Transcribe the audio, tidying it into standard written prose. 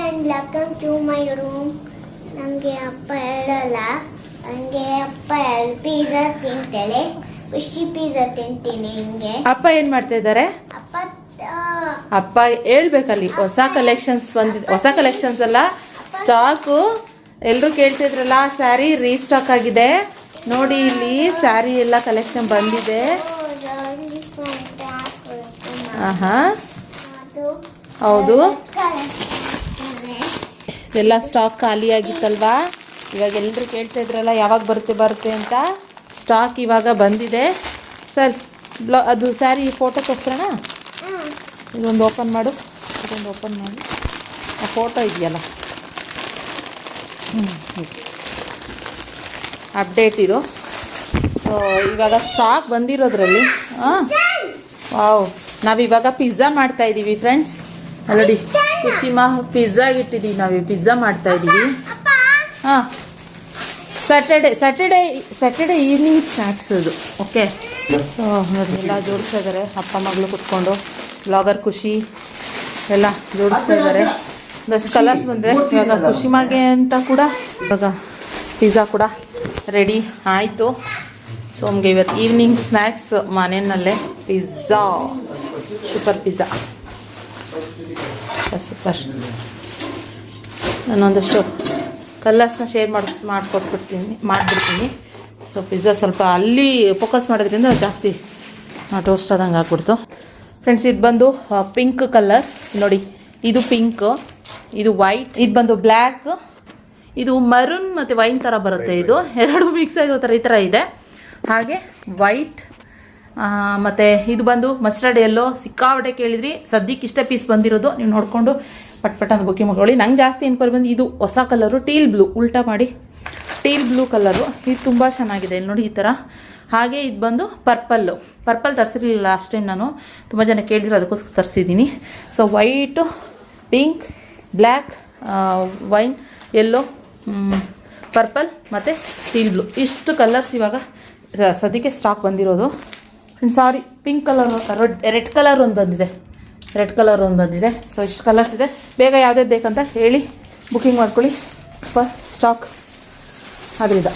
and welcome to my room. ನನಗೆ ಅಪ್ಪ ಹೇಳಲ್ಲ, ನನಗೆ ಅಪ್ಪ ಪಿಜ್ಜಾ ತಿಂತಾಳೆ, ಖುಷಿ ಪಿಜ್ಜಾ ತಿಂತೀನಿ. ಹಿಂಗೆ ಅಪ್ಪ ಏನು ಮಾಡ್ತಾ ಇದ್ದಾರೆ? ಅಪ್ಪ ಹೇಳ್ಬೇಕಲ್ಲಿ ಹೊಸ ಕಲೆಕ್ಷನ್ಸ್ ಬಂದಿದೆ. ಹೊಸ ಕಲೆಕ್ಷನ್ಸ್ ಅಲ್ಲ, ಸ್ಟಾಕು. ಎಲ್ಲರೂ ಕೇಳ್ತಿದ್ರಲ್ಲ, ಸ್ಯಾರಿ ರೀಸ್ಟಾಕ್ ಆಗಿದೆ ನೋಡಿ. ಇಲ್ಲಿ ಸ್ಯಾರಿ ಎಲ್ಲ ಕಲೆಕ್ಷನ್ ಬಂದಿದೆ. ಹೌದು, ಎಲ್ಲ ಸ್ಟಾಕ್ ಖಾಲಿ ಆಗಿತ್ತಲ್ವಾ. ಇವಾಗ ಎಲ್ಲರೂ ಕೇಳ್ತಾ ಇದ್ರಲ್ಲ ಯಾವಾಗ ಬರುತ್ತೆ ಅಂತ. ಸ್ಟಾಕ್ ಇವಾಗ ಬಂದಿದೆ ಸರ್. ಅದು ಸ್ಯಾರಿ ಫೋಟೋ ತೋರಿಸೋಣ. ಇದೊಂದು ಓಪನ್ ಮಾಡು, ಆ ಫೋಟೋ ಇದೆಯಲ್ಲ, ಅಪ್ಡೇಟ್ ಇದು. ಸೊ ಇವಾಗ ಸ್ಟಾಕ್ ಬಂದಿರೋದ್ರಲ್ಲಿ ವಾವ್, ನಾವಿವಾಗ ಪಿಜ್ಜಾ ಮಾಡ್ತಾ ಇದ್ದೀವಿ ಫ್ರೆಂಡ್ಸ್. ನೋಡಿ ಖುಷಿಮಾ ಪಿಜ್ಜಾಗೆ ಇಟ್ಟಿದ್ದೀವಿ. ನಾವು ಪಿಜ್ಜಾ ಮಾಡ್ತಾ ಇದ್ದೀವಿ. ಹಾಂ, ಸ್ಯಾಟರ್ಡೇ ಈವ್ನಿಂಗ್ ಸ್ನ್ಯಾಕ್ಸ್ ಅದು. ಓಕೆ, ಸೊ ನೋಡಿ ಎಲ್ಲ ಜೋಡಿಸ್ತಾ ಇದ್ದಾರೆ. ಅಪ್ಪ ಮಗಳು ಕುತ್ಕೊಂಡು ಬ್ಲಾಗರ್ ಖುಷಿ ಎಲ್ಲ ಜೋಡಿಸ್ತಾ ಇದ್ದಾರೆ. ಒಂದಷ್ಟು ಕಲರ್ಸ್ ಬಂದಿದೆ. ಇವಾಗ ಖುಷಿಮಾಗೆ ಅಂತ ಕೂಡ ಇವಾಗ ಪಿಜ್ಜಾ ಕೂಡ ರೆಡಿ ಆಯಿತು. ಸೋಮ್ಗೆ ಇವತ್ತು ಈವ್ನಿಂಗ್ ಸ್ನ್ಯಾಕ್ಸ್ ಮನೆಯಲ್ಲೇ ಪಿಜ್ಜಾ, ಸೂಪರ್ ಪಿಜ್ಜಾ, ಸೂಪರ್. ನಾನೊಂದಷ್ಟು ಕಲರ್ಸ್ನ ಶೇರ್ ಮಾಡಿಬಿಡ್ತೀನಿ. ಸೊ ಪಿಜ್ಜಾ ಸ್ವಲ್ಪ ಅಲ್ಲಿ ಫೋಕಸ್ ಮಾಡೋದ್ರಿಂದ ಜಾಸ್ತಿ ಟೋಸ್ಟ್ ಆದಂಗೆ ಆಗ್ಬಿಡ್ತು ಫ್ರೆಂಡ್ಸ್. ಇದು ಬಂದು ಪಿಂಕ್ ಕಲರ್ ನೋಡಿ. ಇದು ಪಿಂಕ್, ಇದು ವೈಟ್, ಇದು ಬಂದು ಬ್ಲ್ಯಾಕ್, ಇದು ಮರೂನ್ ಮತ್ತು ವೈನ್ ಥರ ಬರುತ್ತೆ. ಇದು ಎರಡು ಮಿಕ್ಸ್ ಆಗಿರೋ ಥರ ಈ ಥರ ಇದೆ. ಹಾಗೆ ವೈಟ್ ಮತ್ತು ಇದು ಬಂದು ಮಸ್ಟರ್ಡ್ ಎಲ್ಲೋ. ಸಿಕ್ಕಾಬಟ್ಟೆ ಕೇಳಿದ್ರಿ, ಸದ್ಯಕ್ಕೆ ಇಷ್ಟೇ ಪೀಸ್ ಬಂದಿರೋದು. ನೀವು ನೋಡಿಕೊಂಡು ಪಟ್ ಅಂತ ಬುಕ್ಕಿಂಗ್ ಮಾಡ್ಕೊಳ್ಳಿ. ನಂಗೆ ಜಾಸ್ತಿ ಎನ್ಕ್ವೈರಿ ಬಂದು ಇದು ಹೊಸ ಕಲರು, ಟೀಲ್ ಬ್ಲೂ, ಉಲ್ಟಾ ಮಾಡಿ ಟೀಲ್ ಬ್ಲೂ ಕಲರು. ಇದು ತುಂಬ ಚೆನ್ನಾಗಿದೆ. ಇಲ್ಲಿ ನೋಡಿ ಈ ಥರ. ಹಾಗೆ ಇದು ಬಂದು ಪರ್ಪಲ್ ತರಿಸಿರಲಿಲ್ಲ ಲಾಸ್ಟ್ ಟೈಮ್ ನಾನು, ತುಂಬ ಜನ ಕೇಳಿದ್ರು, ಅದಕ್ಕೋಸ್ಕರ ತರಿಸಿದ್ದೀನಿ. So white, pink, black, wine, yellow, purple ಮತ್ತು ಟೀಲ್ ಬ್ಲೂ, ಇಷ್ಟು ಕಲರ್ಸ್ ಇವಾಗ ಸದ್ಯಕ್ಕೆ ಸ್ಟಾಕ್ ಬಂದಿರೋದು. Sorry, pink colour, red colour ಒಂದು ಬಂದಿದೆ. ಸೊ ಇಷ್ಟು ಕಲರ್ಸ್ ಇದೆ. ಬೇಗ ಯಾವುದೇ ಬೇಕಂತ ಹೇಳಿ ಬುಕ್ಕಿಂಗ್ ಮಾಡ್ಕೊಳ್ಳಿ. ಸ್ವಲ್ಪ ಸ್ಟಾಕ್ ಅದರಿಂದ